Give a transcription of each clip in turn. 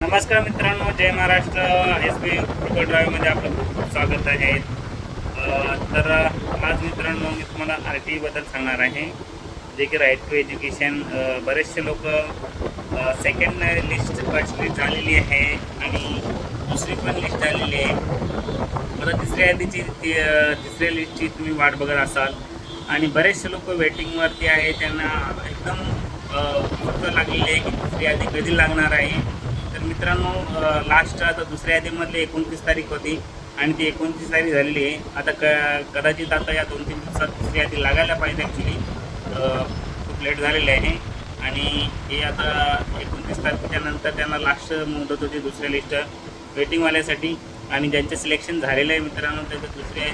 नमस्कार मित्रांनो, जय महाराष्ट्र. एस बी प्रोको ड्राईव्हमध्ये आपलं खूप खूप स्वागत आहे. तर आज मित्रांनो मी तुम्हाला आर टी ईबद्दल सांगणार आहे, जे की राईट टू एज्युकेशन. बरेचसे लोक सेकंड लिस्ट फर्स्ट लिस्ट झालेली आहे आणि दुसरी पण लिस्ट झालेली आहे. मला तिसऱ्या यादीची तिसऱ्या लिस्टची तुम्ही वाट बघत असाल आणि बरेचसे लोक वेटिंगवरती आहे. त्यांना एकदम उत्सुकता लागलेली आहे की तिसरी यादी कधी लागणार आहे. तर मित्रांनो, लास्ट आता दुसऱ्या यादीमधली 29 तारीख होती आणि ती 29 तारीख झालेली आहे. आता कदाचित आता या 2-3 दिवसात तिसरी यादी लागायला पाहिजे. ॲक्च्युली खूप लेट झालेली आहे आणि हे आता 29 तारखेच्या नंतर त्यांना लास्ट मुदत होती दुसऱ्या लिस्ट वेटिंगवाल्यासाठी. आणि ज्यांचं सिलेक्शन झालेलं आहे मित्रांनो, त्याचं दुसऱ्या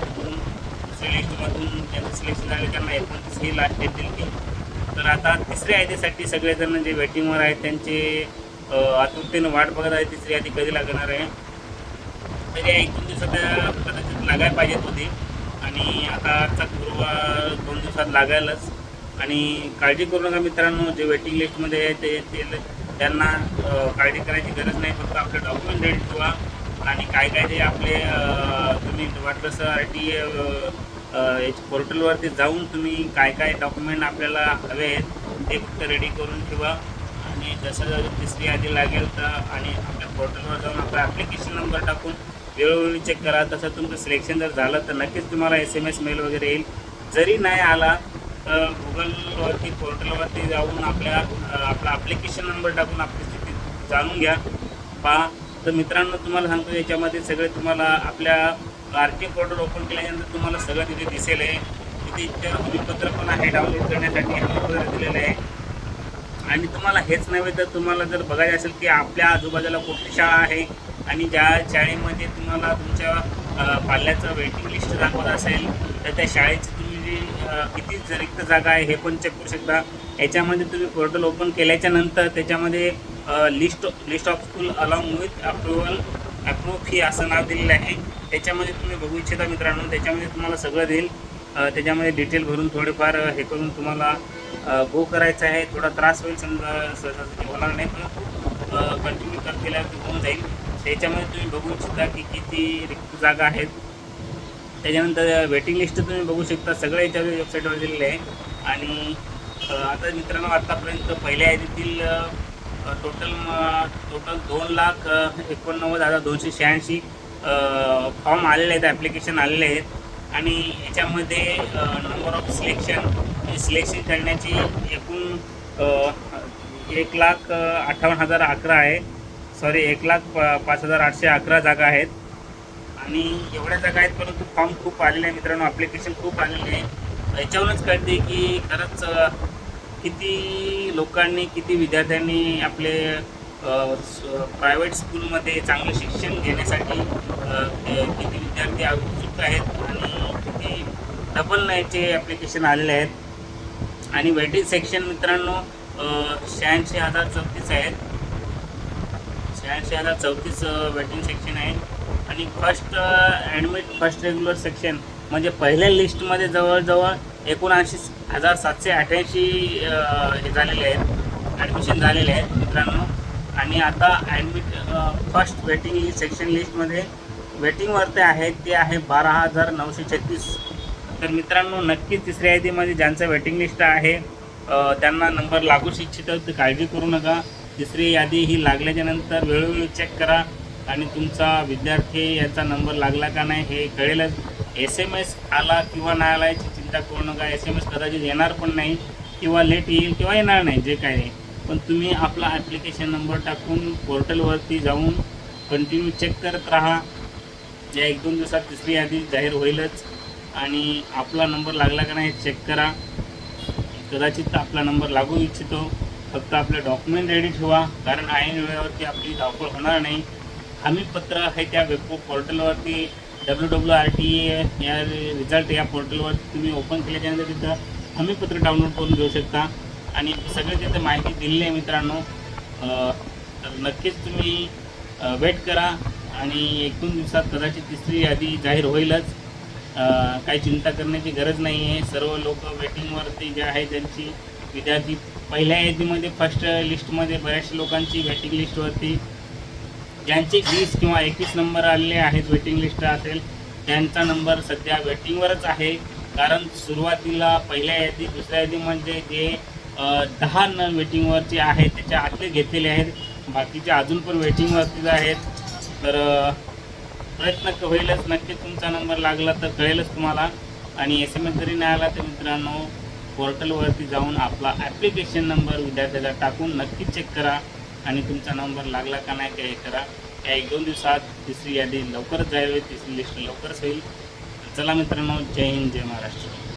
लिस्टमधून ज्यांचं सिलेक्शन झालं त्यांना 29 ही लास्ट डेट दिली. तर आता तिसऱ्या यादीसाठी सगळेजण जे वेटिंगवर आहेत त्यांचे आतुरतेनं वाट बघत आहे तिसरी यादी कधी लागणार आहे. तर या 1-2 दिवसात कदाचित लागायला पाहिजेत होती आणि आता आजचा गुरुवार 2 दिवसात लागायलाच. आणि काळजी करू नका मित्रांनो, जे वेटिंग लिस्टमध्ये आहे त्यांना काळजी करायची गरज नाही. फक्त आपले डॉक्युमेंट रेडी ठेवा आणि काय काय जे आपले तुम्ही वाटलं सर आर टी पोर्टलवरती जाऊन तुम्ही काय काय डॉक्युमेंट आपल्याला हवे आहेत ते फक्त रेडी करून ठेवा. आणि जसं तिसरी यादी लागेल तर आणि आपल्या पोर्टलवर जाऊन आपला ॲप्लिकेशन नंबर टाकून वेळोवेळी चेक करा. तसं तुमचं सिलेक्शन जर झालं तर नक्कीच तुम्हाला SMS मेल वगैरे येईल. जरी नाही आला तर गुगलवरती पोर्टलवरती जाऊन आपला ॲप्लिकेशन नंबर टाकून आपली स्थिती जाणून घ्या, पहा. तर मित्रांनो, तुम्हाला सांगतो याच्यामध्ये सगळे तुम्हाला आपल्या आर टी पोर्टल ओपन केल्यानंतर तुम्हाला सगळं तिथे दिसेल आहे. तिथे इतकं हमीपत्र पण आहे, डाउनलोड करण्यासाठी हमीपत्र दिलेलं आहे. आणि तुम्हाला हेच नव्हे तर तुम्हाला जर बघायचं असेल की आपल्या आजूबाजूला कुठली शाळा आहे आणि ज्या शाळेमध्ये तुम्हाला तुमच्या पाल्याचं वेटिंग लिस्ट दाखवत असेल तर त्या शाळेची तुम्ही जी किती रिक्त जागा आहे हे पण चेक करू शकता. याच्यामध्ये तुम्ही पोर्टल ओपन केल्याच्या नंतर त्याच्यामध्ये list of school along with approve fee असं नाव दिलेलं आहे. त्याच्यामध्ये तुम्ही बघू इच्छिता मित्रांनो, त्याच्यामध्ये तुम्हाला सगळं देईल. त्याच्यामध्ये डिटेल भरून थोडेफार हे करून तुम्हाला गो करायचं आहे. थोडा त्रास होईल, समजा होणार नाही, पण कंटिन्यू केल्यावर होऊन जाईल. त्याच्यामध्ये तुम्ही बघू इच्छिता की किती रिक्त जागा आहेत. त्याच्यानंतर वेटिंग लिस्ट तुम्ही बघू शकता, सगळं याच्यावर वेबसाईटवर दिलेलं आहे. आणि आता मित्रांनो, आत्तापर्यंत पहिल्या यादीतील टोटल 2,89,286 फॉर्म आलेले आहेत, ॲप्लिकेशन आलेले आहेत. आणि याच्यामध्ये नंबर ऑफ सिलेक्शन करण्याची एकूण 1,58,011 आहे. सॉरी, 1,05,811 जागा आहेत. आणि एवढ्या जागा आहेत, परंतु फॉर्म खूप आलेले आहे मित्रांनो, ॲप्लिकेशन खूप आलेले आहे. याच्यावरूनच कळते की खरंच किती लोकांनी, किती विद्यार्थ्यांनी आपले प्रायव्हेट स्कूलमध्ये चांगलं शिक्षण घेण्यासाठी किती विद्यार्थी उत्सुक आहेत आणि किती डबल नाईटचे ॲप्लिकेशन आलेले आहेत. आणि वेटिंग सेक्शन मित्रांनो 86,034 आहेत. 86,034 वेटिंग सेक्शन आहे. आणि फर्स्ट रेग्युलर सेक्शन म्हणजे पहिल्या लिस्टमध्ये जवळजवळ 79,788 हे झालेले आहेत, ॲडमिशन झालेले आहेत मित्रांनो. आणि आता फर्स्ट वेटिंग सेक्शन लिस्टमध्ये वेटिंगवरती आहेत ते आहे 12,936. तर मित्रांनो, नक्कीच तिसऱ्या यादीमध्ये ज्यांचं वेटिंग लिस्ट आहे त्यांना नंबर लागूच इच्छितं, तर काळजी करू नका. तिसरी यादी ही लागल्याच्या नंतर वेळोवेळी चेक करा आणि तुमचा विद्यार्थी याचा नंबर लागला का नाही हे कळेलच. SMS आला किंवा नाही आला याची चिंता करू नका. SMS कदाचित येणार पण नाही किंवा लेट येईल किंवा येणार नाही, जे काय आहे. पण तुम्ही आपला ॲप्लिकेशन नंबर टाकून पोर्टलवरती जाऊन कंटिन्यू चेक करत राहा. या 1-2 दिवसात तिसरी यादी जाहीर होईलच. आणि आपला नंबर लागला का नाही चेक करा. कदाचित आपला नंबर लागू इच्छितो. फक्त आपले डॉक्युमेंट रेडी ठेवा, कारण ऐन वेळेवरती आपली धावपळ होणार नाही. हमीपत्र आहे त्या पोर्टलवरती WWRT या रिझल्ट या पोर्टलवरती तुम्ही ओपन केल्याच्यानंतर तिथं हमीपत्र डाउनलोड करून घेऊ शकता. आणि सगळे तिथे माहिती दिलेली आहे मित्रांनो. तर नक्कीच तुम्ही वेट करा आणि 1-2 दिवसात कदाचित तिसरी यादी जाहीर होईलच. काही चिंता करण्याची गरज नाही आहे. सर्व लोक वेटिंगवरती जे आहे ज्यांची विद्यार्थी पहिल्या यादीमध्ये फर्स्ट लिस्टमध्ये बऱ्याचशा लोकांची वेटिंग लिस्टवरती ज्यांचे 20 किंवा 21 नंबर आलेले आहेत, वेटिंग लिस्ट असेल त्यांचा नंबर सध्या वेटिंगवरच आहे. कारण सुरुवातीला पहिल्या यादी दुसऱ्या यादीमध्ये जे 10 वेटिंगवरचे आहेत त्याच्या आतले घेतलेले आहेत, बाकीचे अजून पण वेटिंगवरतीच आहेत. तर प्रयत्न होईलच, नक्कीच तुमचा नंबर लागला तर कळेलच तुम्हाला. आणि SMS जरी नाही आला तर मित्रांनो पोर्टलवरती जाऊन आपला ॲप्लिकेशन नंबर विद्यार्थ्याचा टाकून नक्की चेक करा आणि तुमचा नंबर लागला का नाही ते हे करा. या 1-2 दिवसात तिसरी यादी लवकरच जाईल, तिसरी लिस्ट लवकरच होईल. चला मित्रांनो, जय हिंद, जय महाराष्ट्र.